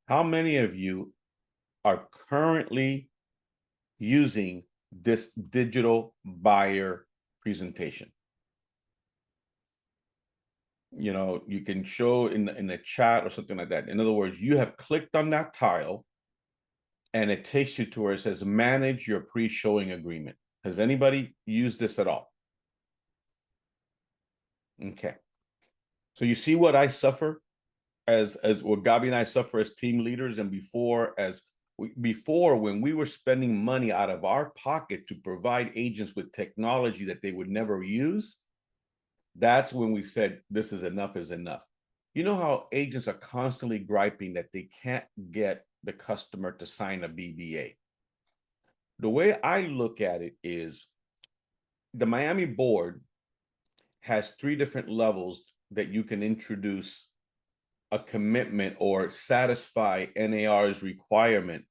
How many of you are currently using this digital buyer presentation? You know, you can show in the chat or something like that. In other words, you have clicked on that tile and it takes you to where it says manage your pre-showing agreement. Has anybody used this at all? Okay. So you see what I suffer as what Gabi and I suffer as team leaders, and before when we were spending money out of our pocket to provide agents with technology that they would never use, that's when we said this is enough. You know how agents are constantly griping that they can't get the customer to sign a BBA. The way I look at it is the Miami board has 3 different levels that you can introduce a commitment or satisfy NAR's requirement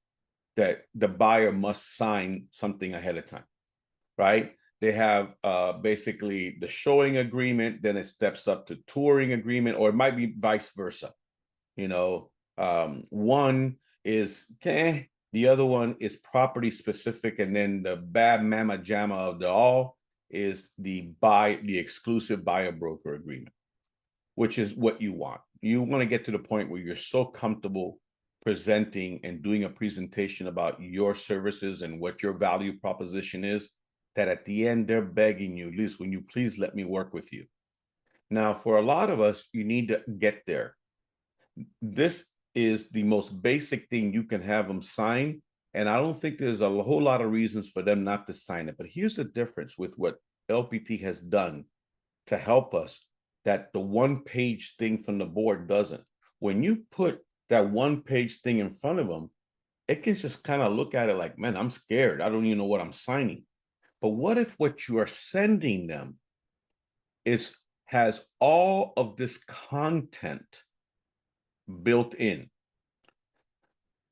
that the buyer must sign something ahead of time, right? They have basically the showing agreement, then it steps up to touring agreement, or it might be vice versa. You know, one is okay, the other one is property specific, and then the bad mama jamma of the all is the exclusive buyer broker agreement, which is what you want. You want to get to the point where you're so comfortable presenting and doing a presentation about your services and what your value proposition is, that at the end they're begging you, Liz, will you please let me work with you? Now, for a lot of us, you need to get there. This is the most basic thing you can have them sign, and I don't think there's a whole lot of reasons for them not to sign it. But here's the difference with what LPT has done to help us that the one-page thing from the board doesn't. When you put that one-page thing in front of them, it can just kind of look at it like, man, I'm scared. I don't even know what I'm signing. But what if what you are sending them has all of this content built in?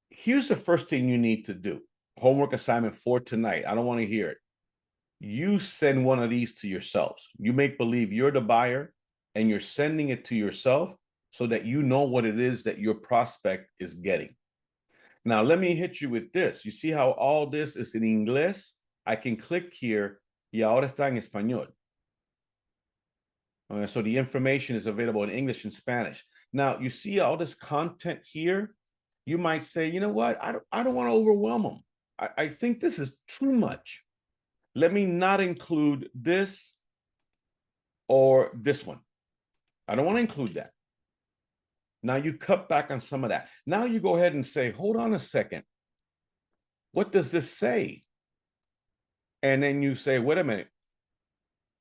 Here's the first thing you need to do. Homework assignment for tonight. I don't want to hear it. You send one of these to yourselves. You make believe you're the buyer and you're sending it to yourself so that you know what it is that your prospect is getting. Now, let me hit you with this. You see how all this is in English? I can click here, y ahora está en español. So the information is available in English and Spanish. Now, you see all this content here? You might say, you know what? I don't want to overwhelm them. I think this is too much. Let me not include this or this one. I don't want to include that. Now you cut back on some of that. Now you go ahead and say, hold on a second. What does this say? And then you say, wait a minute.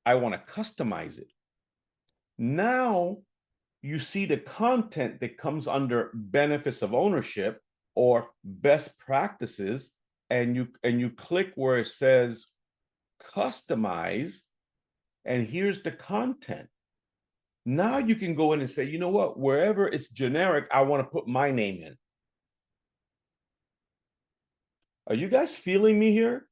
I want to customize it. Now you see the content that comes under benefits of ownership or best practices, and you click where it says customize, and here's the content. Now you can go in and say, you know what, wherever it's generic, I want to put my name in. Are you guys feeling me here?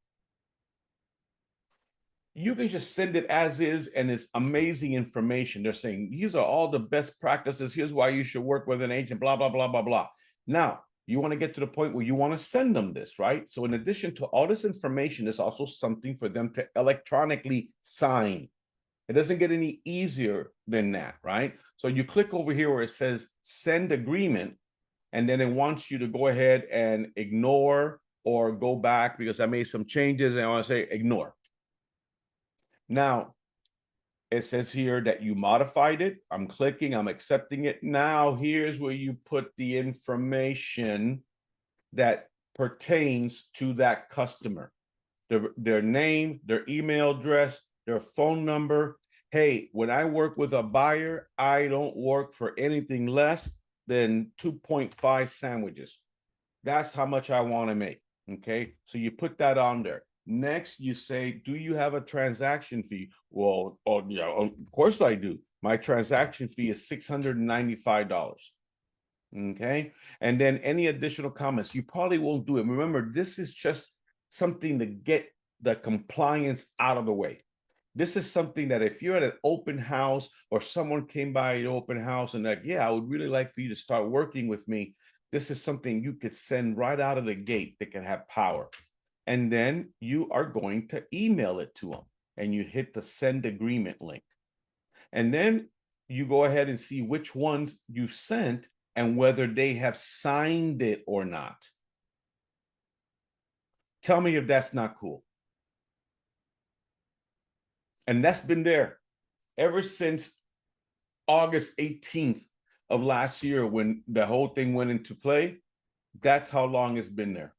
You can just send it as is, and it's amazing information. They're saying, these are all the best practices. Here's why you should work with an agent, blah, blah, blah, blah, blah. Now, you want to get to the point where you want to send them this, right? So in addition to all this information, there's also something for them to electronically sign. It doesn't get any easier than that, right? So you click over here where it says send agreement, and then it wants you to go ahead and ignore or go back because I made some changes, and I want to say ignore. Now, it says here that you modified it. I'm clicking, I'm accepting it. Now, here's where you put the information that pertains to that customer. Their name, their email address, their phone number. Hey, when I work with a buyer, I don't work for anything less than 2.5 sandwiches. That's how much I want to make. Okay, so you put that on there. Next, you say, do you have a transaction fee? Well, oh, yeah, of course I do. My transaction fee is $695. Okay, and then any additional comments, you probably won't do it. Remember, this is just something to get the compliance out of the way. This is something that if you're at an open house or someone came by an open house and like, yeah, I would really like for you to start working with me, This is something you could send right out of the gate that can have power. And then you are going to email it to them and you hit the send agreement link. And then you go ahead and see which ones you've sent and whether they have signed it or not. Tell me if that's not cool. And that's been there ever since August 18th of last year when the whole thing went into play. That's how long it's been there.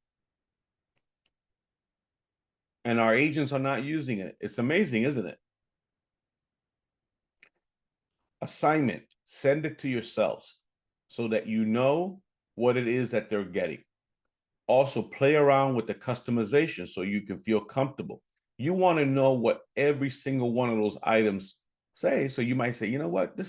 And our agents are not using it. It's amazing, isn't it? Assignment, send it to yourselves so that you know what it is that they're getting. Also, play around with the customization so you can feel comfortable. You want to know what every single one of those items say. So you might say, you know what, this